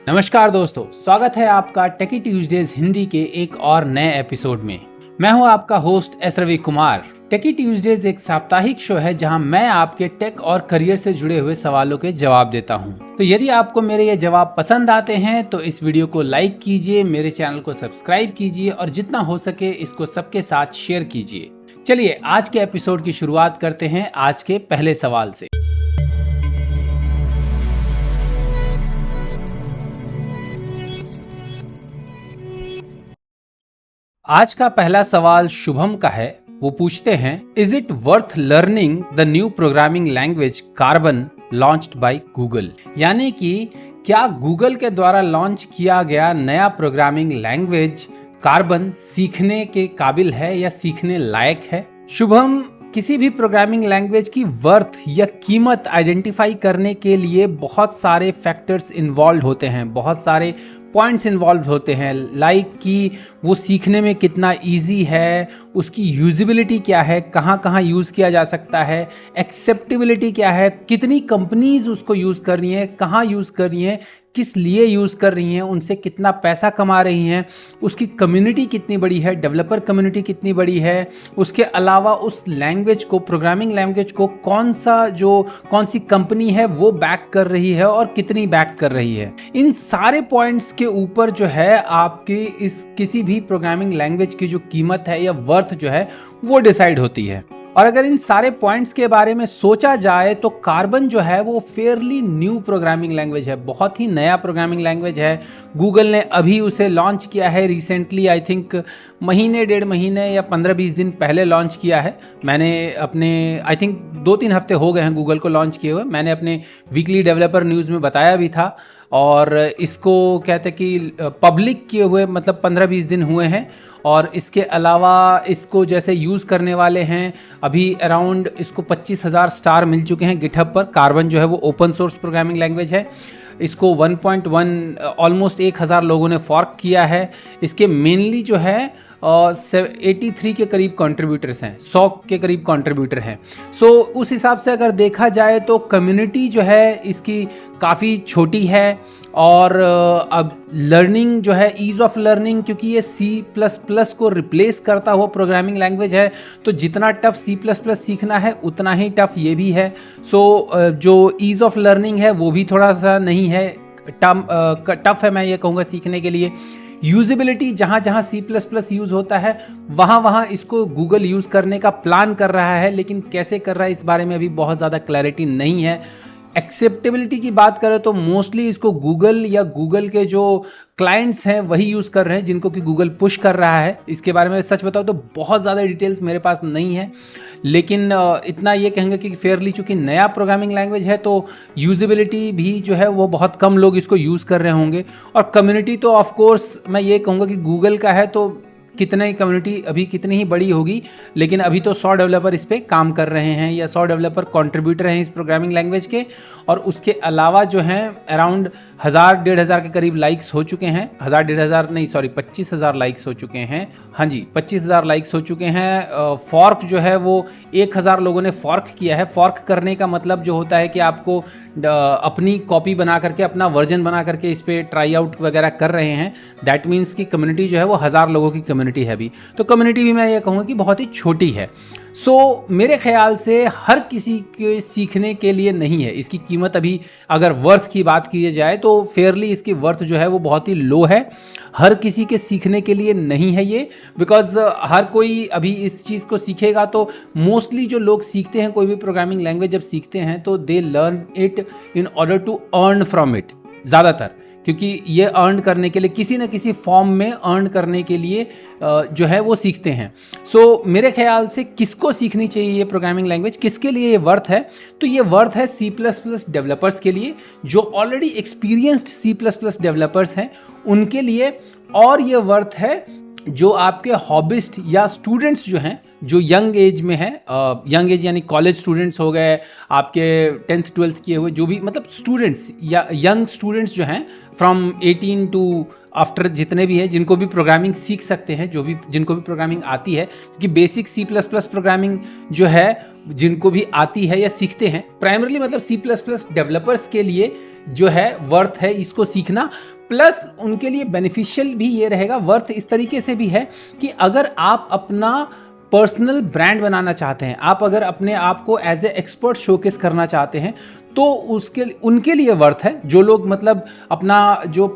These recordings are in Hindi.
नमस्कार दोस्तों, स्वागत है आपका टेकी ट्यूजडेज हिंदी के एक और नए एपिसोड में। मैं हूं आपका होस्ट एस रवि कुमार। टेकी ट्यूजडेज एक साप्ताहिक शो है जहां मैं आपके टेक और करियर से जुड़े हुए सवालों के जवाब देता हूं। तो यदि आपको मेरे ये जवाब पसंद आते हैं तो इस वीडियो को लाइक कीजिए, मेरे चैनल को सब्सक्राइब कीजिए और जितना हो सके इसको सबके साथ शेयर कीजिए। चलिए आज के एपिसोड की शुरुआत करते हैं आज के पहले सवाल से। आज का पहला सवाल शुभम का है। वो पूछते हैं, is it worth learning the new programming language carbon launched by Google? यानी कि क्या गूगल के द्वारा लॉन्च किया गया नया प्रोग्रामिंग लैंग्वेज कार्बन सीखने के काबिल है या सीखने लायक है? शुभम, किसी भी प्रोग्रामिंग लैंग्वेज की वर्थ या कीमत आइडेंटिफाई करने के लिए बहुत सारे फैक्टर्स इन्वॉल्व होते हैं, बहुत सारे पॉइंट्स इन्वॉल्व होते हैं। लाइक कि वो सीखने में कितना इजी है, उसकी यूजिबिलिटी क्या है, कहाँ कहाँ यूज़ किया जा सकता है, एक्सेप्टेबिलिटी क्या है, कितनी कंपनीज उसको यूज़ कर रही हैं, कहाँ यूज़ कर रही हैं, किस लिए यूज़ कर रही हैं, उनसे कितना पैसा कमा रही हैं, उसकी कम्युनिटी कितनी बड़ी है, डेवलपर कम्युनिटी कितनी बड़ी है, उसके अलावा उस लैंग्वेज को, प्रोग्रामिंग लैंग्वेज को कौन सी कंपनी है वो बैक कर रही है और कितनी बैक कर रही है। इन सारे पॉइंट्स के ऊपर जो है आपकी इस किसी भी प्रोग्रामिंग लैंग्वेज की जो कीमत है या वर्थ जो है वो डिसाइड होती है। और अगर इन सारे पॉइंट्स के बारे में सोचा जाए तो कार्बन जो है वो फेयरली न्यू प्रोग्रामिंग लैंग्वेज है, बहुत ही नया प्रोग्रामिंग लैंग्वेज है। गूगल ने अभी उसे लॉन्च किया है रिसेंटली, आई थिंक महीने डेढ़ महीने या 15-20 दिन पहले लॉन्च किया है। मैंने अपने आई थिंक 2-3 हफ्ते हो गए हैं गूगल को लॉन्च किए हुए। मैंने अपने वीकली डेवलपर न्यूज़ में बताया भी था और इसको कहते कि पब्लिक किए हुए मतलब 15-20 दिन हुए हैं। और इसके अलावा इसको जैसे यूज़ करने वाले हैं अभी अराउंड इसको 25,000 स्टार मिल चुके हैं गिटहब पर। कार्बन जो है वो ओपन सोर्स प्रोग्रामिंग लैंग्वेज है। इसको 1.1 ऑलमोस्ट 1,000 लोगों ने फॉर्क किया है। इसके मेनली जो है 83 के करीब कंट्रीब्यूटर्स हैं, 100 के करीब कंट्रीब्यूटर हैं। सो उस हिसाब से अगर देखा जाए तो कम्युनिटी जो है इसकी काफ़ी छोटी है। और अब लर्निंग जो है, ईज ऑफ लर्निंग, क्योंकि ये C++ को रिप्लेस करता हुआ प्रोग्रामिंग लैंग्वेज है तो जितना टफ C++ सीखना है उतना ही टफ ये भी है। सो जो ईज ऑफ लर्निंग है वो भी थोड़ा सा नहीं है, टफ है मैं ये कहूँगा सीखने के लिए। यूजिबिलिटी, जहाँ जहाँ C++ यूज़ होता है वहाँ वहाँ इसको गूगल यूज़ करने का प्लान कर रहा है, लेकिन कैसे कर रहा है इस बारे में अभी बहुत ज़्यादा क्लैरिटी नहीं है। एक्सेप्टेबिलिटी की बात करें तो मोस्टली इसको गूगल या गूगल के जो क्लाइंट्स हैं वही यूज़ कर रहे हैं जिनको कि गूगल पुश कर रहा है। इसके बारे में सच बताओ तो बहुत ज़्यादा डिटेल्स मेरे पास नहीं है, लेकिन इतना ये कहेंगे कि फेयरली चूँकि नया प्रोग्रामिंग लैंग्वेज है तो यूजिबिलिटी भी जो है वो बहुत कम लोग इसको यूज़ कर रहे होंगे। और कम्युनिटी तो ऑफ कोर्स मैं ये कहूँगा कि गूगल का है तो कितने ही कम्युनिटी अभी कितनी ही बड़ी होगी, लेकिन अभी तो 100 डेवलपर इस पर काम कर रहे हैं या 100 डेवलपर कंट्रीब्यूटर हैं इस प्रोग्रामिंग लैंग्वेज के। और उसके अलावा जो हैं अराउंड 1,000-1,500 के करीब लाइक्स हो चुके हैं। 1,000-1,500 नहीं, सॉरी 25,000 लाइक्स हो चुके हैं। हाँ जी, 25,000 लाइक्स हो चुके हैं। फॉर्क जो है वो 1,000 लोगों ने फॉर्क किया है। फॉर्क करने का मतलब जो होता है कि आपको अपनी कॉपी बना करके, अपना वर्जन बना करके इस पर ट्राई आउट वगैरह कर रहे हैं। दैट मीन्स की कम्युनिटी जो है वो 1,000 लोगों की कम्युनिटी है अभी। तो कम्युनिटी भी मैं ये कहूँगा कि बहुत ही छोटी है। सो मेरे ख्याल से हर किसी के सीखने के लिए नहीं है इसकी कीमत। अभी अगर वर्थ की बात की जाए तो फेयरली इसकी वर्थ जो है वो बहुत ही लो है। हर किसी के सीखने के लिए नहीं है ये, बिकॉज हर कोई अभी इस चीज़ को सीखेगा तो मोस्टली जो लोग सीखते हैं कोई भी प्रोग्रामिंग लैंग्वेज जब सीखते हैं तो they learn it in order to earn from it ज़्यादातर, क्योंकि ये अर्न करने के लिए किसी न किसी फॉर्म में अर्न करने के लिए जो है वो सीखते हैं। सो मेरे ख्याल से किसको सीखनी चाहिए ये प्रोग्रामिंग लैंग्वेज, किसके लिए ये वर्थ है? तो ये वर्थ है C++ डेवलपर्स के लिए जो ऑलरेडी एक्सपीरियंस्ड C++ डेवलपर्स हैं उनके लिए। और ये वर्थ है जो आपके हॉबिस्ट या स्टूडेंट्स जो हैं जो यंग एज में है, यंग एज यानी कॉलेज स्टूडेंट्स हो गए, आपके 10th 12th किए हुए जो भी मतलब स्टूडेंट्स या यंग स्टूडेंट्स जो हैं फ्रॉम 18 टू आफ्टर जितने भी हैं जिनको भी प्रोग्रामिंग सीख सकते हैं, जो भी जिनको भी प्रोग्रामिंग आती है, क्योंकि बेसिक C++ प्रोग्रामिंग जो है जिनको भी आती है या सीखते हैं, प्राइमरली मतलब C++ डेवलपर्स के लिए जो है वर्थ है इसको सीखना। प्लस उनके लिए बेनिफिशियल भी ये रहेगा, वर्थ इस तरीके से भी है कि अगर आप अपना पर्सनल ब्रांड बनाना चाहते हैं, आप अगर अपने आप को एज ए एक्सपर्ट शोकेस करना चाहते हैं, तो उसके उनके लिए वर्थ है। जो लोग मतलब अपना जो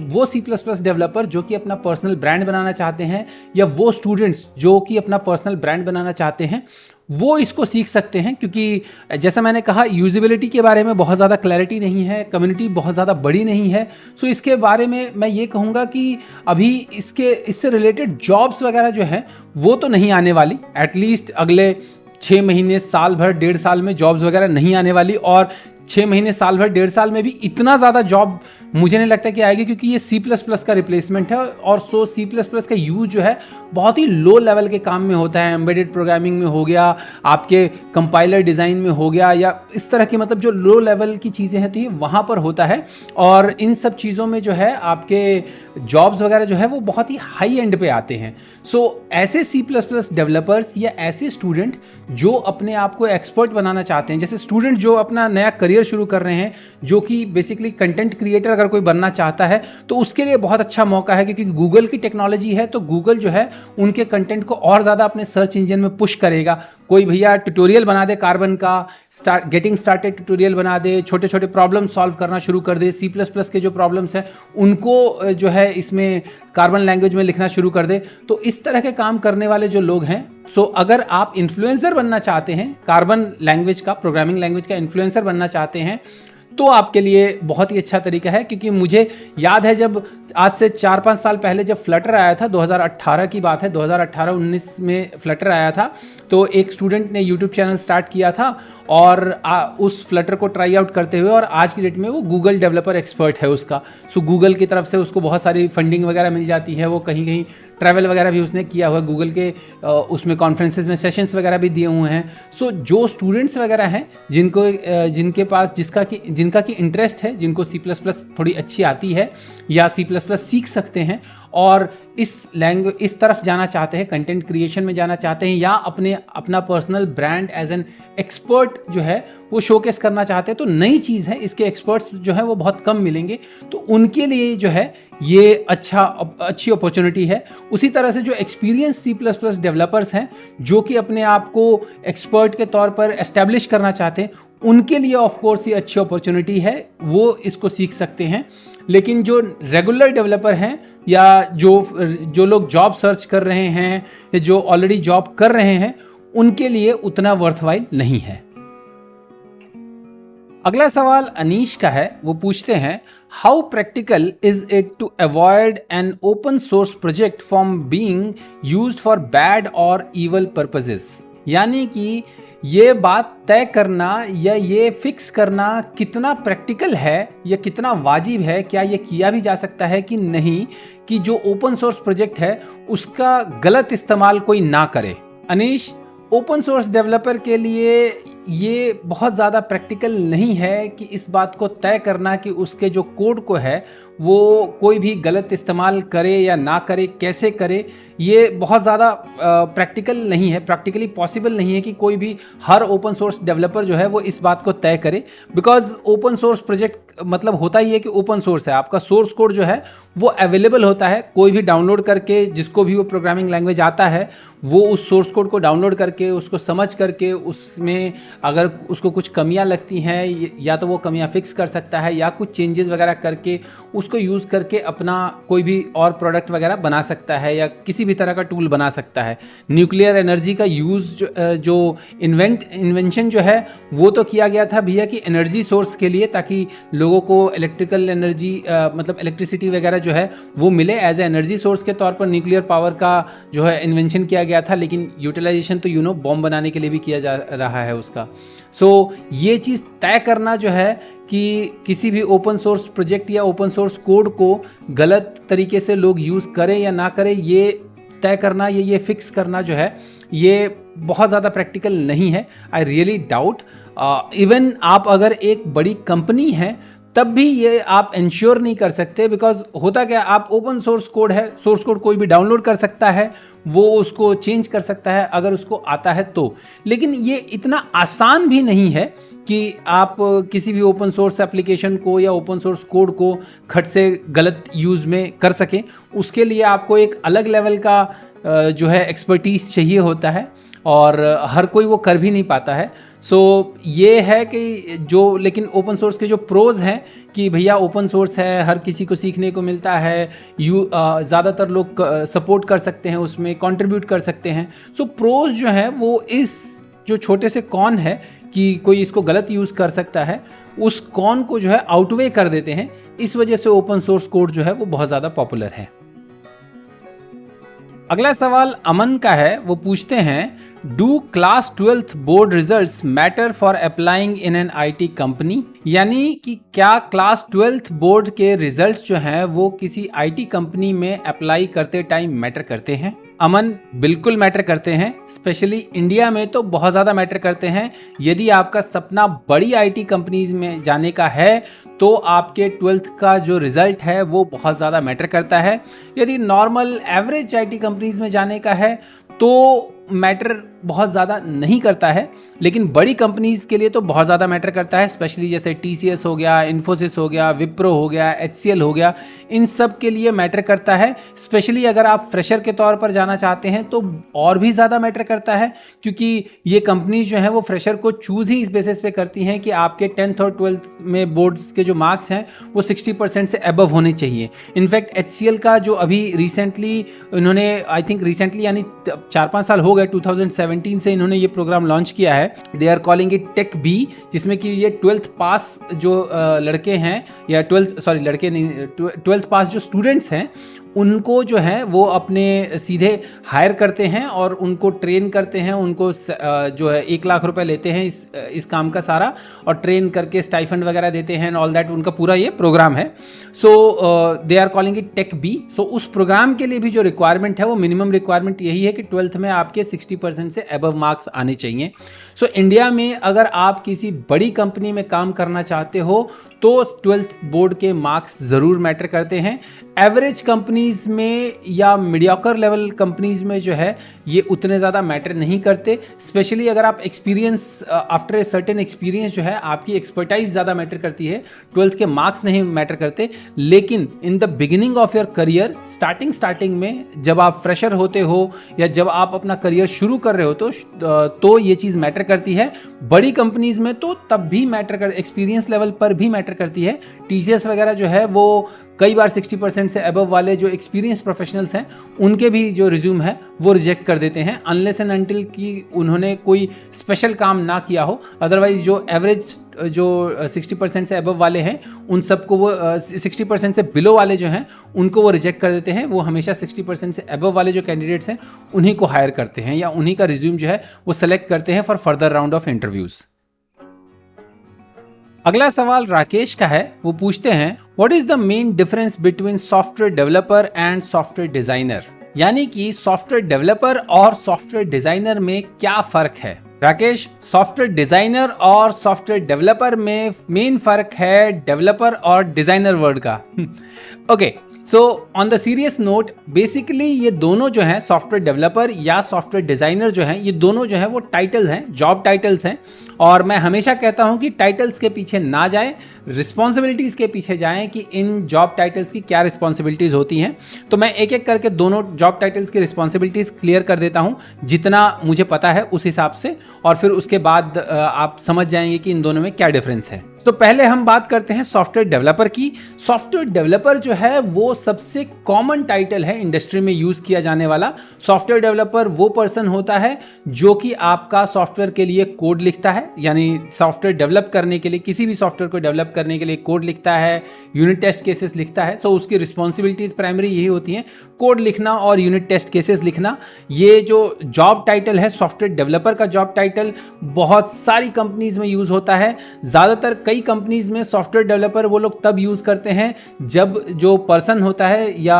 वो C++ डेवलपर जो कि अपना पर्सनल ब्रांड बनाना चाहते हैं, या वो स्टूडेंट्स जो कि अपना पर्सनल ब्रांड बनाना चाहते हैं, वो इसको सीख सकते हैं। क्योंकि जैसा मैंने कहा, यूजिबिलिटी के बारे में बहुत ज़्यादा क्लैरिटी नहीं है, कम्युनिटी बहुत ज़्यादा बड़ी नहीं है। सो इसके बारे में मैं ये कहूँगा कि अभी इससे रिलेटेड जॉब्स वगैरह जो है वो तो नहीं आने वाली, एटलीस्ट अगले 6 महीने, साल भर, 1.5 साल में जॉब्स वगैरह नहीं आने वाली। और 6 महीने, साल भर, 1.5 साल में भी इतना ज़्यादा जॉब मुझे नहीं लगता कि आएगी, क्योंकि ये C++ का रिप्लेसमेंट है। और सो C++ का यूज़ जो है बहुत ही लो लेवल के काम में होता है, एम्बेडेड प्रोग्रामिंग में हो गया, आपके कंपाइलर डिज़ाइन में हो गया, या इस तरह की मतलब जो लो लेवल की चीज़ें हैं तो ये वहाँ पर होता है। और इन सब चीज़ों में जो है आपके जॉब्स वगैरह जो है वो बहुत ही हाई एंड पे आते हैं। सो ऐसे C++ डेवलपर्स या ऐसे स्टूडेंट जो अपने आप को एक्सपर्ट बनाना चाहते हैं, जैसे स्टूडेंट जो अपना नया करियर शुरू कर रहे हैं, जो कि बेसिकली कंटेंट क्रिएटर अगर कोई बनना चाहता है, तो उसके लिए बहुत अच्छा मौका है, क्योंकि गूगल की टेक्नोलॉजी है, तो गूगल जो है उनके कंटेंट को और ज़्यादा अपने सर्च इंजन में पुश करेगा। कोई भैया ट्यूटोरियल बना दे कार्बन का, गेटिंग स्टार्टेड ट्यूटोरियल बना दे, छोटे छोटे प्रॉब्लम सॉल्व करना शुरू कर दे, C++ के जो प्रॉब्लम्स हैं उनको जो है इसमें कार्बन लैंग्वेज में लिखना शुरू कर दे। तो इस तरह के काम करने वाले जो लोग हैं, सो अगर आप इन्फ्लुएंसर बनना चाहते हैं, कार्बन लैंग्वेज का, प्रोग्रामिंग लैंग्वेज का इन्फ्लुएंसर बनना चाहते हैं, तो आपके लिए बहुत ही अच्छा तरीका है। क्योंकि मुझे याद है जब आज से 4-5 साल पहले जब फ्लटर आया था, 2018 की बात है, 2018-19 में फ्लटर आया था, तो एक स्टूडेंट ने यूट्यूब चैनल स्टार्ट किया था और उस फ्लटर को ट्राई आउट करते हुए, और आज की डेट में वो गूगल डेवलपर एक्सपर्ट है उसका। सो गूगल की तरफ से उसको बहुत सारी फंडिंग वगैरह मिल जाती है, वो कहीं कहीं ट्रैवल वगैरह भी उसने किया हुआ है, गूगल के उसमें कॉन्फ्रेंसेस में सेशंस वगैरह भी दिए हुए हैं। सो जो स्टूडेंट्स वगैरह हैं जिनके पास जिनका की इंटरेस्ट है, जिनको C++ थोड़ी अच्छी आती है या C++ सीख सकते हैं और इस तरफ जाना चाहते हैं, कंटेंट क्रिएशन में जाना चाहते हैं, या अपना personal brand as an expert जो है वो शोकेस करना चाहते हैं, तो नई चीज़ है, इसके एक्सपर्ट्स जो है वो बहुत कम मिलेंगे, तो उनके लिए जो है ये अच्छी अपॉर्चुनिटी है। उसी तरह से जो एक्सपीरियंस C++ डेवलपर्स हैं, जो कि अपने आप को एक्सपर्ट के तौर पर एस्टेब्लिश करना चाहते हैं, उनके लिए ऑफ कोर्स ये अच्छी अपॉर्चुनिटी है, वो इसको सीख सकते हैं। लेकिन जो रेगुलर डेवलपर हैं या जो लोग जॉब सर्च कर रहे हैं या जो ऑलरेडी जॉब कर रहे हैं, उनके लिए उतना वर्थवाइल नहीं है। अगला सवाल अनीश का है, वो पूछते हैं, how practical is it to avoid an open source project from being used for bad और इवल पर्पसेस। यानी कि ये बात तय करना या ये फिक्स करना कितना प्रैक्टिकल है या कितना वाजिब है, क्या ये किया भी जा सकता है कि नहीं, कि जो ओपन सोर्स प्रोजेक्ट है उसका गलत इस्तेमाल कोई ना करे। अनीश, ओपन सोर्स डेवलपर के लिए ये बहुत ज़्यादा प्रैक्टिकल नहीं है कि इस बात को तय करना कि उसके जो कोड को है वो कोई भी गलत इस्तेमाल करे या ना करे, कैसे करे, ये बहुत ज़्यादा प्रैक्टिकल नहीं है, प्रैक्टिकली पॉसिबल नहीं है कि कोई भी हर ओपन सोर्स डेवलपर जो है वो इस बात को तय करे। बिकॉज ओपन सोर्स प्रोजेक्ट मतलब होता ही है कि ओपन सोर्स है, आपका सोर्स कोड जो है वो अवेलेबल होता है, कोई भी डाउनलोड करके, जिसको भी वो प्रोग्रामिंग लैंग्वेज आता है वो उस सोर्स कोड को डाउनलोड करके, उसको समझ करके, उसमें अगर उसको कुछ कमियां लगती हैं या तो वो कमियां फिक्स कर सकता है, या कुछ चेंजेस वगैरह करके उसको यूज़ करके अपना कोई भी और प्रोडक्ट वगैरह बना सकता है, या किसी भी तरह का टूल बना सकता है। न्यूक्लियर एनर्जी का यूज़ जो इन्वेंशन जो है वो तो किया गया था भैया कि एनर्जी सोर्स के लिए, ताकि लोगों को इलेक्ट्रिकल एनर्जी मतलब इलेक्ट्रिसिटी वगैरह जो है वो मिले एज ए एनर्जी सोर्स के तौर पर। न्यूक्लियर पावर का जो है इन्वेंशन किया गया था, लेकिन यूटिलाइजेशन तो बॉम्ब बनाने के लिए भी किया जा रहा है उसका। सो ये चीज़ तय करना जो है कि किसी भी ओपन सोर्स प्रोजेक्ट या ओपन सोर्स कोड को गलत तरीके से लोग यूज़ करें या ना करें, ये तय करना, ये फिक्स करना जो है ये बहुत ज़्यादा प्रैक्टिकल नहीं है। I really doubt. इवन आप अगर एक बड़ी कंपनी है तब भी ये आप इंश्योर नहीं कर सकते, बिकॉज होता क्या, आप ओपन सोर्स कोड है, सोर्स कोड कोई भी डाउनलोड कर सकता है, वो उसको चेंज कर सकता है अगर उसको आता है तो। लेकिन ये इतना आसान भी नहीं है कि आप किसी भी ओपन सोर्स एप्लीकेशन को या ओपन सोर्स कोड को खट से गलत यूज़ में कर सकें। उसके लिए आपको एक अलग लेवल का जो है एक्सपर्टीज़ चाहिए होता है, और हर कोई वो कर भी नहीं पाता है। सो ये है कि जो, लेकिन ओपन सोर्स के जो प्रोज हैं कि भैया ओपन सोर्स है, हर किसी को सीखने को मिलता है, ज़्यादातर लोग सपोर्ट कर सकते हैं, उसमें कंट्रीब्यूट कर सकते हैं। सो प्रोज जो है वो इस जो छोटे से कॉन है कि कोई इसको गलत यूज़ कर सकता है, उस कॉन को जो है आउटवे कर देते हैं। इस वजह से ओपन सोर्स कोड जो है वो बहुत ज़्यादा पॉपुलर है। अगला सवाल अमन का है। वो पूछते हैं, do class 12th board results matter for applying in an IT company? यानी कि क्या क्लास 12th बोर्ड के रिजल्ट्स जो हैं वो किसी IT कंपनी में अप्लाई करते टाइम मैटर करते हैं? अमन, बिल्कुल मैटर करते हैं। स्पेशली इंडिया में तो बहुत ज़्यादा मैटर करते हैं। यदि आपका सपना बड़ी IT कंपनीज में जाने का है तो आपके 12th का जो रिज़ल्ट है वो बहुत ज़्यादा मैटर करता है। यदि नॉर्मल एवरेज IT कंपनीज में जाने का है तो मैटर बहुत ज़्यादा नहीं करता है, लेकिन बड़ी कंपनीज़ के लिए तो बहुत ज़्यादा मैटर करता है। स्पेशली जैसे TCS हो गया, इन्फोसिस हो गया, विप्रो हो गया, HCL हो गया, इन सब के लिए मैटर करता है। स्पेशली अगर आप फ्रेशर के तौर पर जाना चाहते हैं तो और भी ज़्यादा मैटर करता है, क्योंकि ये कंपनीज जो हैं वो फ्रेशर को चूज़ ही इस बेसिस पे करती हैं कि आपके 10th और 12th में बोर्ड्स के जो मार्क्स हैं वो 60% से अबव होने चाहिए। इनफैक्ट HCL का जो अभी रिसेंटली इन्होंने, आई थिंक रिसेंटली यानी 4-5 साल हो गए, 2017 से इन्होंने ये प्रोग्राम लॉन्च किया है। They are calling it tech B, जिसमें कि ये 12th पास जो लड़के हैं, या 12th पास जो स्टूडेंट्स हैं उनको जो है वो अपने सीधे हायर करते हैं और उनको ट्रेन करते हैं। उनको जो है 1 लाख रुपए लेते हैं इस काम का सारा, और ट्रेन करके स्टाइफंड वगैरह देते हैं, ऑल दैट उनका पूरा ये प्रोग्राम है। So they are calling it tech B. So उस प्रोग्राम के लिए भी जो रिक्वायरमेंट है वो मिनिमम रिक्वायरमेंट यही है कि 12th में आपके 60% से अबव मार्क्स आने चाहिए। सो इंडिया में अगर आप किसी बड़ी कंपनी में काम करना चाहते हो तो 12th बोर्ड के मार्क्स ज़रूर मैटर करते हैं। एवरेज कंपनीज में या मीडियोकर लेवल कंपनीज में जो है ये उतने ज़्यादा मैटर नहीं करते। स्पेशली अगर आप experience, after a certain experience जो है आपकी एक्सपर्टाइज ज़्यादा मैटर करती है, 12th के मार्क्स नहीं मैटर करते। लेकिन in the beginning of your career, starting में जब आप फ्रेशर होते हो या जब आप अपना करियर शुरू कर रहे हो तो ये चीज़ मैटर करती है। बड़ी कंपनीज में तो तब भी मैटर कर, एक्सपीरियंस लेवल पर भी मैटर करती है। TCS वगैरह जो है वो कई बार 60% से अबव वाले जो एक्सपीरियंस प्रोफेशनल्स हैं उनके भी जो रिज्यूम है वो रिजेक्ट कर देते हैं, अनलेस एंड अनटिल कि उन्होंने कोई स्पेशल काम ना किया हो। अदरवाइज जो एवरेज जो 60% से अबव वाले हैं उन सबको वो 60% से बिलो वाले जो हैं उनको वो रिजेक्ट कर देते हैं। वो हमेशा 60% से अबव वाले जो कैंडिडेट्स हैं उन्हीं को हायर करते हैं या उन्हीं का रिज्यूम जो है वो सेलेक्ट करते हैं for further round of interviews. अगला सवाल राकेश का है। वो पूछते हैं, what is the main difference between software developer and software designer? यानी कि सॉफ्टवेयर डेवलपर और सॉफ्टवेयर डिजाइनर में क्या फर्क है? राकेश, सॉफ्टवेयर डिजाइनर और सॉफ्टवेयर डेवलपर में मेन फर्क है डेवलपर और डिजाइनर वर्ड का। Okay, so on the serious note, basically ये दोनों जो हैं, सॉफ्टवेयर डेवलपर या सॉफ्टवेयर डिजाइनर जो हैं, ये दोनों जो हैं वो टाइटल्स हैं, जॉब टाइटल्स हैं। और मैं हमेशा कहता हूं कि टाइटल्स के पीछे ना जाएं, रिस्पॉन्सिबिलिटीज़ के पीछे जाएं कि इन जॉब टाइटल्स की क्या रिस्पॉन्सिबिलिटीज़ होती हैं। तो मैं एक एक करके दोनों जॉब टाइटल्स की रिस्पॉन्सिबिलिटीज़ क्लियर कर देता हूं जितना मुझे पता है उस हिसाब से, और फिर उसके बाद आप समझ जाएंगे कि इन दोनों में क्या डिफरेंस है। तो पहले हम बात करते हैं सॉफ्टवेयर डेवलपर की। सॉफ्टवेयर डेवलपर जो है वो सबसे कॉमन टाइटल है इंडस्ट्री में यूज किया जाने वाला। सॉफ्टवेयर डेवलपर वो पर्सन होता है जो कि आपका सॉफ्टवेयर के लिए कोड लिखता है, यानी सॉफ्टवेयर डेवलप करने के लिए, किसी भी सॉफ्टवेयर को डेवलप करने के लिए कोड लिखता है, यूनिट टेस्ट केसेस लिखता है। सो उसकी रिस्पॉन्सिबिलिटीज प्राइमरी यही होती हैं, कोड लिखना और यूनिट टेस्ट केसेस लिखना। ये जो जॉब टाइटल है सॉफ्टवेयर डेवलपर का जॉब टाइटल बहुत सारी कंपनीज में यूज होता है। ज़्यादातर कई कई कंपनीज में सॉफ्टवेयर डेवलपर वो लोग तब यूज़ करते हैं जब जो पर्सन होता है या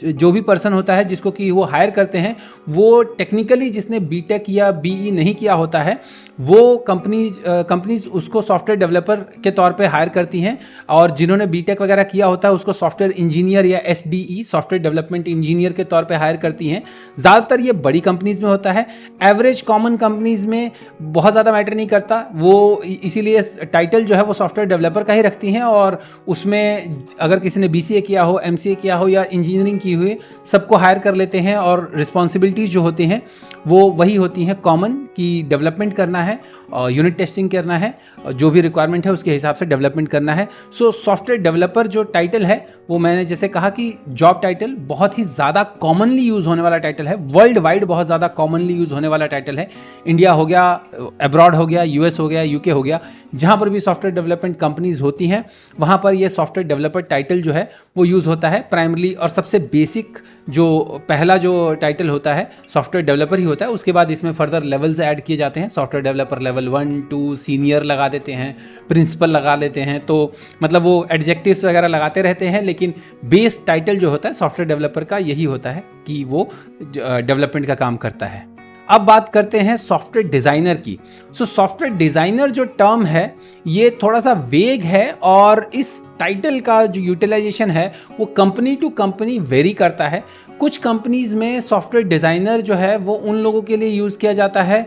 जो भी पर्सन होता है जिसको कि वो हायर करते हैं, वो टेक्निकली जिसने बीटेक या बीई नहीं किया होता है, वो कंपनीज उसको सॉफ्टवेयर डेवलपर के तौर पे हायर करती हैं, और जिन्होंने बीटेक वगैरह किया होता है उसको सॉफ्टवेयर इंजीनियर या एसडीई सॉफ्टवेयर डेवलपमेंट इंजीनियर के तौर पे हायर करती हैं। ज़्यादातर ये बड़ी कंपनीज में होता है, एवरेज कॉमन कंपनीज में बहुत ज़्यादा मैटर नहीं करता, वो इसीलिए टाइटल जो है वो सॉफ्टवेयर डेवलपर का ही रखती हैं, और उसमें अगर किसी ने बीसीए किया हो, एमसीए किया हो या इंजीनियरिंग की हुई, सबको हायर कर लेते हैं, और रिस्पॉन्सिबिलिटीज़ जो होती हैं वो वही होती हैं कॉमन, कि डेवलपमेंट करना है, यूनिट टेस्टिंग करना है, जो भी रिक्वायरमेंट है उसके हिसाब से डेवलपमेंट करना है। सो सॉफ्टवेयर डेवलपर जो टाइटल है वो मैंने जैसे कहा कि जॉब टाइटल बहुत ही ज़्यादा कॉमनली यूज़ होने वाला टाइटल है, वर्ल्ड वाइड बहुत ज़्यादा कॉमनली यूज़ होने वाला टाइटल है। इंडिया हो गया, अब्रॉड हो गया, यूएस हो गया, यूके हो गया, जहाँ पर भी सॉफ्टवेयर डेवलपमेंट कंपनीज होती हैं वहाँ पर ये सॉफ्टवेयर डेवलपर टाइटल जो है वो यूज़ होता है प्राइमरली। और सबसे बेसिक जो पहला जो टाइटल होता है सॉफ्टवेयर डेवलपर ही होता है, उसके बाद इसमें फर्दर लेवल्स ऐड किए जाते हैं। सॉफ्टवेयर डेवलपर लेवल 1, 2, सीनियर लगा देते हैं, प्रिंसिपल लगा लेते हैं, तो मतलब वो एडजेक्टिव्स वगैरह लगाते रहते हैं, लेकिन बेस टाइटल जो होता है सॉफ्टवेयर डेवलपर का यही होता है कि वो डेवलपमेंट का काम करता है। अब बात करते हैं सॉफ्टवेयर डिज़ाइनर की। सॉफ्टवेयर डिज़ाइनर जो टर्म है ये थोड़ा सा वेग है, और इस टाइटल का जो यूटिलाइजेशन है वो कंपनी टू कंपनी वेरी करता है। कुछ कंपनीज में सॉफ्टवेयर डिज़ाइनर जो है वो उन लोगों के लिए यूज़ किया जाता है,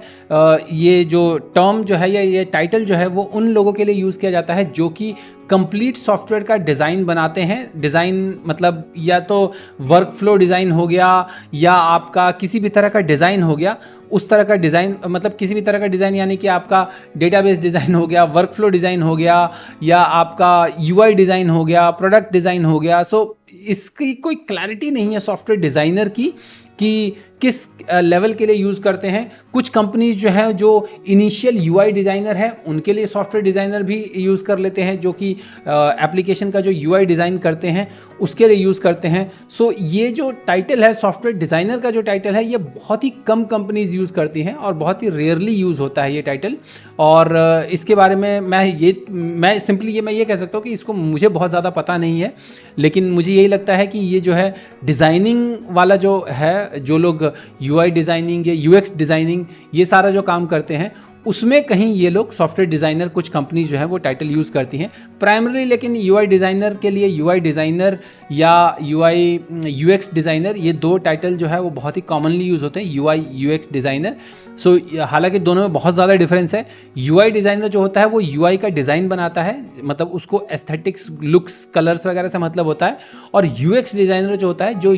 ये जो टर्म जो है या ये टाइटल जो है वो उन लोगों के लिए यूज़ किया जाता है जो कि कंप्लीट सॉफ्टवेयर का डिज़ाइन बनाते हैं। डिज़ाइन मतलब या तो वर्क फ्लो डिज़ाइन हो गया, या आपका किसी भी तरह का डिज़ाइन हो गया, उस तरह का डिज़ाइन मतलब किसी भी तरह का डिज़ाइन, यानी कि आपका डेटाबेस डिज़ाइन हो गया, वर्क फ्लो डिज़ाइन हो गया, या आपका यूआई डिज़ाइन हो गया, प्रोडक्ट डिज़ाइन हो गया। सो इसकी कोई क्लैरिटी नहीं है सॉफ्टवेयर डिज़ाइनर की कि किस लेवल के लिए यूज़ करते हैं। कुछ कंपनीज जो है जो इनिशियल यूआई डिज़ाइनर है उनके लिए सॉफ्टवेयर डिज़ाइनर भी यूज़ कर लेते हैं, जो कि एप्लीकेशन का जो यूआई डिज़ाइन करते हैं उसके लिए यूज़ करते हैं। सो ये जो टाइटल है सॉफ्टवेयर डिज़ाइनर का जो टाइटल है ये बहुत ही कम कंपनीज यूज़ करती हैं, और बहुत ही रेयरली यूज़ होता है ये टाइटल। और इसके बारे में मैं सिंपली ये कह सकता हूँ कि इसको मुझे बहुत ज़्यादा पता नहीं है, लेकिन मुझे यही लगता है कि ये जो है डिज़ाइनिंग वाला जो है, जो लोग यूआई डिज़ाइनिंग या यूएक्स डिज़ाइनिंग ये सारा जो काम करते हैं उसमें कहीं ये लोग सॉफ्टवेयर डिज़ाइनर कुछ कंपनी जो है वो टाइटल यूज़ करती हैं प्राइमरी। लेकिन यूआई डिज़ाइनर के लिए यूआई डिज़ाइनर या यूआई यूएक्स डिज़ाइनर, ये दो टाइटल जो है वो बहुत ही कॉमनली यूज़ होते हैं, यूआई यूएक्स डिज़ाइनर। सो हालांकि दोनों में बहुत ज़्यादा डिफरेंस है। यूआई डिज़ाइनर जो होता है वो यूआई का डिज़ाइन बनाता है, मतलब उसको एस्थेटिक्स, लुक्स, कलर्स वगैरह से मतलब होता है। और यूएक्स डिज़ाइनर जो होता है जो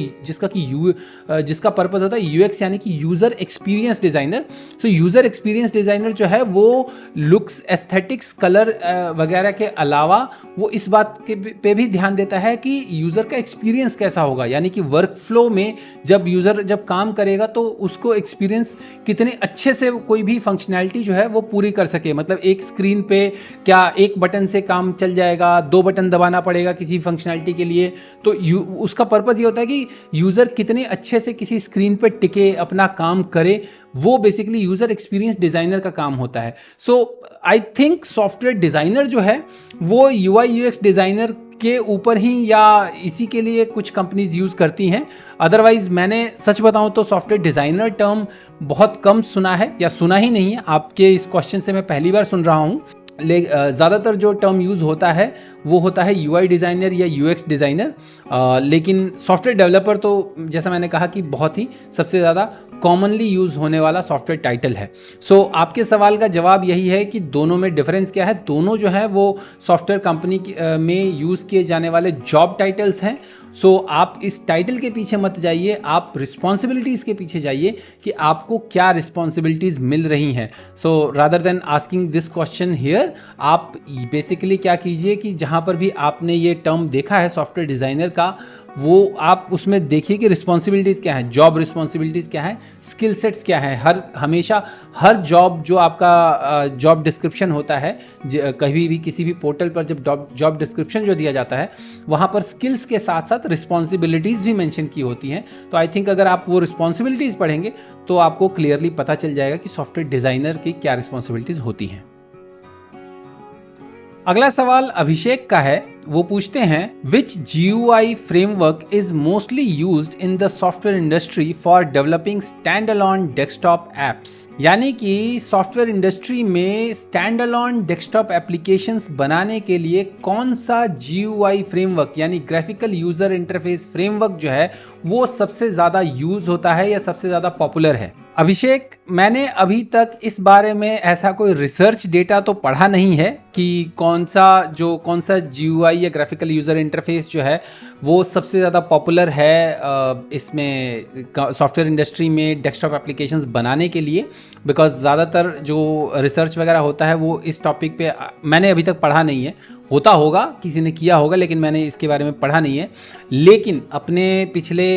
जिसका पर्पस होता है यूएक्स यानी कि यूज़र एक्सपीरियंस डिज़ाइनर। सो यूज़र एक्सपीरियंस डिज़ाइनर जो है वो लुक्स, एस्थेटिक्स, कलर वगैरह के अलावा वो इस बात के पे भी ध्यान देता है कि यूज़र का एक्सपीरियंस कैसा होगा, यानी कि वर्क फ्लो में जब यूज़र जब काम करेगा तो उसको एक्सपीरियंस कितने अच्छे से कोई भी फंक्शनैलिटी जो है वो पूरी कर सके। मतलब एक स्क्रीन पे क्या एक बटन से काम चल जाएगा, 2 बटन दबाना पड़ेगा किसी फंक्शनैलिटी के लिए, तो उसका पर्पस ये होता है कि यूज़र कितने अच्छे से किसी स्क्रीन पे टिके, अपना काम करे, वो बेसिकली यूज़र एक्सपीरियंस डिज़ाइनर का काम होता है। सो आई थिंक सॉफ्टवेयर डिज़ाइनर जो है वो यूआई यूएक्स डिज़ाइनर के ऊपर ही या इसी के लिए कुछ कंपनीज यूज़ करती हैं। अदरवाइज़ मैंने सच बताऊं तो सॉफ्टवेयर डिज़ाइनर टर्म बहुत कम सुना है, या सुना ही नहीं है। आपके इस क्वेश्चन से मैं पहली बार सुन रहा हूं। ज़्यादातर जो टर्म यूज़ होता है वो होता है यूआई डिज़ाइनर या यूएक्स डिज़ाइनर। लेकिन सॉफ्टवेयर डेवलपर तो जैसा मैंने कहा कि बहुत ही सबसे ज़्यादा कॉमनली यूज़ होने वाला सॉफ्टवेयर टाइटल है। सो आपके सवाल का जवाब यही है कि दोनों में डिफरेंस क्या है। दोनों जो है वो सॉफ्टवेयर कंपनी में यूज़ किए जाने वाले जॉब टाइटल्स हैं। सो आप इस टाइटल के पीछे मत जाइए, आप रिस्पॉन्सिबिलिटीज़ के पीछे जाइए कि आपको क्या रिस्पॉन्सिबिलिटीज़ मिल रही हैं। So rather than asking this question here, आप बेसिकली क्या कीजिए कि जहाँ पर भी आपने ये टर्म देखा है सॉफ्टवेयर डिज़ाइनर का, वो आप उसमें देखिए कि रिस्पॉन्सिबिलिटीज़ क्या है, जॉब रिस्पॉन्सिबिलिटीज़ क्या है, स्किल सेट्स क्या है। हमेशा हर जॉब जो आपका जॉब डिस्क्रिप्शन होता है, कभी भी किसी भी पोर्टल पर जब जॉब डिस्क्रिप्शन जो दिया जाता है वहाँ पर स्किल्स के साथ साथ रिस्पॉन्सिबिलिटीज़ भी मेंशन की होती हैं। तो आई थिंक अगर आप वो रिस्पॉन्सिबिलिटीज़ पढ़ेंगे तो आपको क्लियरली पता चल जाएगा कि सॉफ्टवेयर डिज़ाइनर की क्या रिस्पॉन्सिबिलिटीज़ होती हैं। अगला सवाल अभिषेक का है। वो पूछते हैं विच GUI framework is mostly used in the software industry for developing stand alone desktop apps. यानी कि सॉफ्टवेयर इंडस्ट्री में स्टैंड अलोन डेस्कटॉप एप्लीकेशंस बनाने के लिए कौन सा GUI फ्रेमवर्क यानी ग्राफिकल यूजर इंटरफेस फ्रेमवर्क जो है वो सबसे ज्यादा यूज होता है या सबसे ज्यादा पॉपुलर है। अभिषेक, मैंने अभी तक इस बारे में ऐसा कोई रिसर्च डेटा तो पढ़ा नहीं है कि कौन सा GUI या ग्राफिकल यूज़र इंटरफेस जो है वो सबसे ज़्यादा पॉपुलर है इसमें सॉफ्टवेयर इंडस्ट्री में डेस्कटॉप एप्लीकेशंस बनाने के लिए, बिकॉज ज़्यादातर जो रिसर्च वगैरह होता है वो इस टॉपिक पे मैंने अभी तक पढ़ा नहीं है। होता होगा, किसी ने किया होगा, लेकिन मैंने इसके बारे में पढ़ा नहीं है। लेकिन अपने पिछले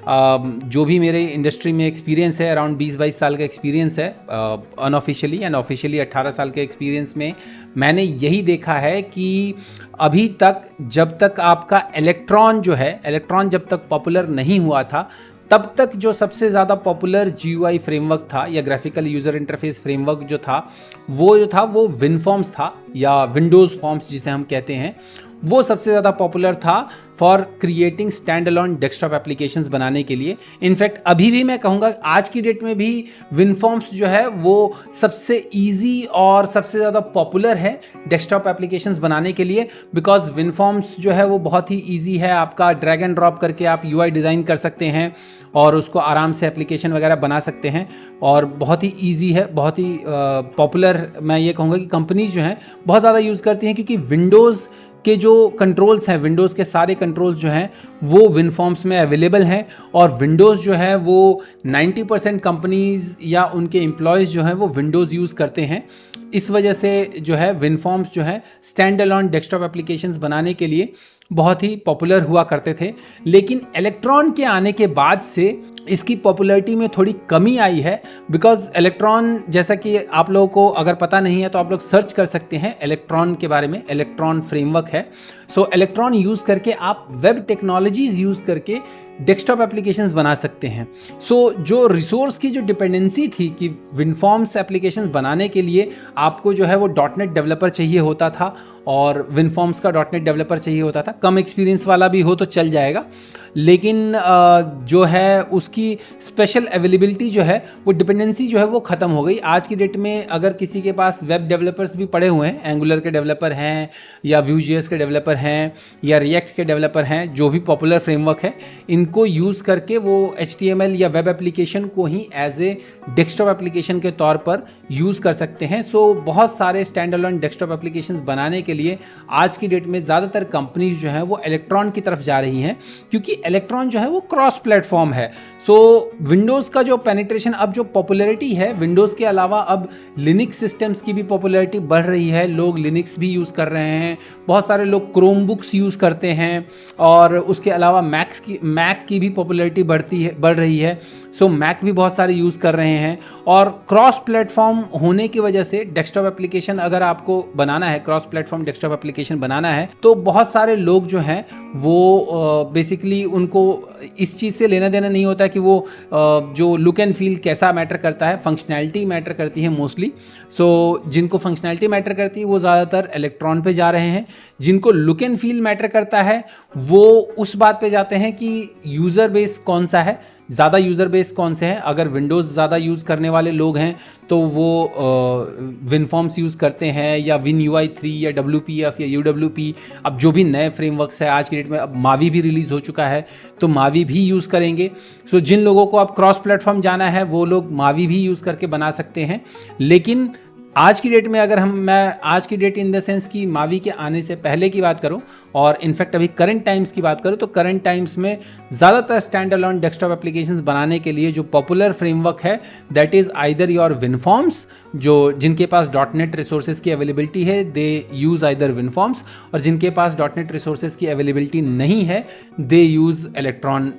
जो भी मेरे इंडस्ट्री में एक्सपीरियंस है, अराउंड 20-22 साल का एक्सपीरियंस है, अनऑफिशियली एंड ऑफिशियली 18 साल के एक्सपीरियंस में मैंने यही देखा है कि अभी तक जब तक आपका इलेक्ट्रॉन जब तक पॉपुलर नहीं हुआ था, तब तक जो सबसे ज़्यादा पॉपुलर GUI फ्रेमवर्क था या ग्राफिकल यूज़र इंटरफेस फ्रेमवर्क जो था वो विनफॉर्म्स था या विंडोज़ फॉर्म्स जिसे हम कहते हैं, वो सबसे ज़्यादा पॉपुलर था for creating stand alone desktop applications बनाने के लिए। इनफैक्ट अभी भी मैं कहूँगा आज की डेट में भी विनफॉर्म्स जो है वो सबसे इजी और सबसे ज़्यादा पॉपुलर है डेस्कटॉप एप्लीकेशंस बनाने के लिए, बिकॉज विनफॉर्म्स जो है वो बहुत ही इजी है। आपका ड्रैग एंड ड्रॉप करके आप UI डिज़ाइन कर सकते हैं और उसको आराम से एप्लीकेशन वगैरह बना सकते हैं और बहुत ही ईजी है, बहुत ही पॉपुलर। मैं ये कहूँगा कि कंपनीज जो हैं बहुत ज़्यादा यूज़ करती हैं, क्योंकि विंडोज़ के जो कंट्रोल्स हैं, विंडोज़ के सारे कंट्रोल्स जो हैं वो विनफॉर्म्स में अवेलेबल हैं। और विंडोज़ जो है वो 90% कंपनीज़ या उनके एम्प्लॉयज़ जो हैं वो विंडोज़ यूज़ करते हैं। इस वजह से जो है विनफॉर्म्स जो है स्टैंड अलोन डेस्कटॉप एप्लीकेशंस बनाने के लिए बहुत ही पॉपुलर हुआ करते थे। लेकिन इलेक्ट्रॉन के आने के बाद से इसकी पॉपुलैरिटी में थोड़ी कमी आई है, बिकॉज इलेक्ट्रॉन, जैसा कि आप लोगों को अगर पता नहीं है तो आप लोग सर्च कर सकते हैं इलेक्ट्रॉन के बारे में। इलेक्ट्रॉन फ्रेमवर्क है। सो इलेक्ट्रॉन यूज़ करके आप वेब टेक्नोलॉजीज़ यूज़ करके डेस्कटॉप एप्लीकेशंस बना सकते हैं। सो जो रिसोर्स की जो डिपेंडेंसी थी कि विनफॉर्म्स एप्लीकेशंस बनाने के लिए आपको जो है वो .NET डेवलपर चाहिए होता था और विनफॉर्म्स का .NET डेवलपर चाहिए होता था। कम एक्सपीरियंस वाला भी हो तो चल जाएगा, लेकिन जो है उसकी स्पेशल अवेलेबिलिटी जो है वो डिपेंडेंसी जो है वो ख़त्म हो गई। आज की डेट में अगर किसी के पास वेब डेवलपर्स भी पड़े हुए हैं, एंगुलर के डेवलपर हैं या Vue.js के डेवलपर हैं या React के डेवलपर हैं, जो भी पॉपुलर फ्रेमवर्क है, इनको यूज़ करके वो HTML या वेब एप्लीकेशन को ही एज ए डेस्कटॉप एप्लीकेशन के तौर पर यूज़ कर सकते हैं। सो बहुत सारे स्टैंड अलोन डेस्कटॉप एप्लीकेशंस बनाने के लिए आज की डेट में ज़्यादातर कंपनीज जो हैं वो इलेक्ट्रॉन की तरफ जा रही हैं, क्योंकि इलेक्ट्रॉन जो है वो क्रॉस प्लेटफॉर्म है। सो विंडोज़ का जो पेनिट्रेशन, अब जो पॉपुलैरिटी है, विंडोज़ के अलावा अब लिनक्स सिस्टम्स की भी पॉपुलैरिटी बढ़ रही है। लोग लिनक्स भी यूज़ कर रहे हैं, बहुत सारे लोग क्रोम बुक्स यूज़ करते हैं और उसके अलावा मैक की भी पॉपुलैरिटी बढ़ रही है। सो मैक भी बहुत सारे यूज़ कर रहे हैं और क्रॉस प्लेटफॉर्म होने की वजह से डेस्कटॉप एप्लीकेशन अगर आपको बनाना है, क्रॉस प्लेटफॉर्म डेस्कटॉप एप्लीकेशन बनाना है, तो बहुत सारे लोग जो हैं वो बेसिकली उनको इस चीज़ से लेना देना नहीं होता कि वो जो लुक एंड फील कैसा मैटर करता है, फंक्शनैलिटी मैटर करती है मोस्टली। सो जिनको फंक्शनैलिटी मैटर करती है वो ज़्यादातर इलेक्ट्रॉन पे जा रहे हैं। जिनको लुक एंड फील मैटर करता है वो उस बात पे जाते हैं कि यूज़र बेस कौन सा है, ज़्यादा यूज़र बेस कौन से हैं। अगर विंडोज़ ज़्यादा यूज़ करने वाले लोग हैं तो वो विनफॉर्म्स यूज़ करते हैं या WinUI 3 या WPF या UWP। अब जो भी नए फ्रेमवर्क्स है आज की डेट में, अब मावी भी रिलीज़ हो चुका है तो मावी भी यूज़ करेंगे। सो जिन लोगों को अब क्रॉस प्लेटफॉर्म जाना है वो लोग मावी भी यूज़ करके बना सकते हैं। लेकिन आज की डेट में अगर मैं आज की डेट इन द सेंस कि मावी के आने से पहले की बात करूं और इनफैक्ट अभी करंट टाइम्स की बात करूं, तो करंट टाइम्स में ज़्यादातर स्टैंड अलोन डेस्कटॉप एप्लीकेशंस बनाने के लिए जो पॉपुलर फ्रेमवर्क है that is either your WinForms. जो जिनके पास .NET रिसोर्सेज की अवेलेबिलिटी है दे यूज़ आइदर विनफॉर्म्स, और जिनके पास .NET रिसोर्सेज की अवेलेबिलिटी नहीं है they use Electron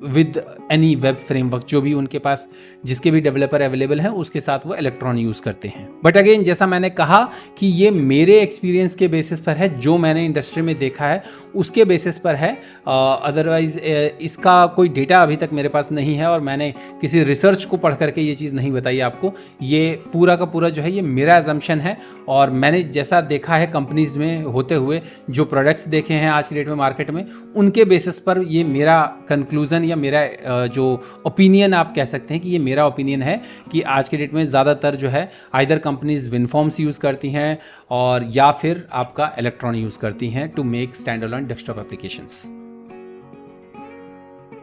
with any web framework. जो भी उनके पास जिसके भी डेवलपर अवेलेबल हैं उसके साथ वो इलेक्ट्रॉन यूज़ करते हैं। बट अगेन, जैसा मैंने कहा कि ये मेरे एक्सपीरियंस के बेसिस पर है, जो मैंने इंडस्ट्री में देखा है उसके बेसिस पर है। अदरवाइज इसका कोई डेटा अभी तक मेरे पास नहीं है और मैंने किसी रिसर्च को पढ़ करके ये चीज़ नहीं बताई आपको। ये पूरा का पूरा जो है ये मेरा एजम्पशन है और मैंने जैसा देखा है कंपनीज में होते हुए, जो प्रोडक्ट्स देखे हैं आज की डेट में मार्केट में, उनके बेसिस पर ये मेरा कंक्लूजन या मेरा जो ओपिनियन आप कह सकते हैं कि ये मेरा ओपिनियन है कि आज की डेट में ज़्यादातर जो है आइदर कंपनीज विनफॉर्म्स यूज़ करती हैं और या फिर आपका इलेक्ट्रॉन यूज़ करती हैं to make stand alone desktop applications.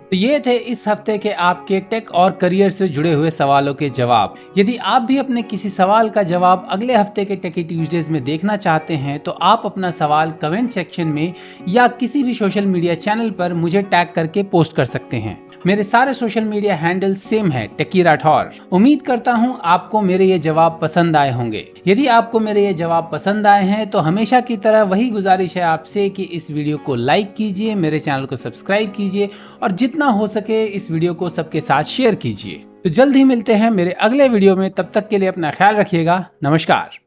तो ये थे इस हफ्ते के आपके टेक और करियर से जुड़े हुए सवालों के जवाब। यदि आप भी अपने किसी सवाल का जवाब अगले हफ्ते के टेकी ट्यूजडेज में देखना चाहते हैं तो आप अपना सवाल कमेंट सेक्शन में या किसी भी सोशल मीडिया चैनल पर मुझे टैग करके पोस्ट कर सकते हैं। मेरे सारे सोशल मीडिया हैंडल सेम है, टेकी राठौर। उम्मीद करता हूँ आपको मेरे ये जवाब पसंद आए होंगे। यदि आपको मेरे ये जवाब पसंद आए हैं तो हमेशा की तरह वही गुजारिश है आपसे कि इस वीडियो को लाइक कीजिए, मेरे चैनल को सब्सक्राइब कीजिए और जितना हो सके इस वीडियो को सबके साथ शेयर कीजिए। तो जल्द ही मिलते हैं मेरे अगले वीडियो में, तब तक के लिए अपना ख्याल रखिएगा। नमस्कार।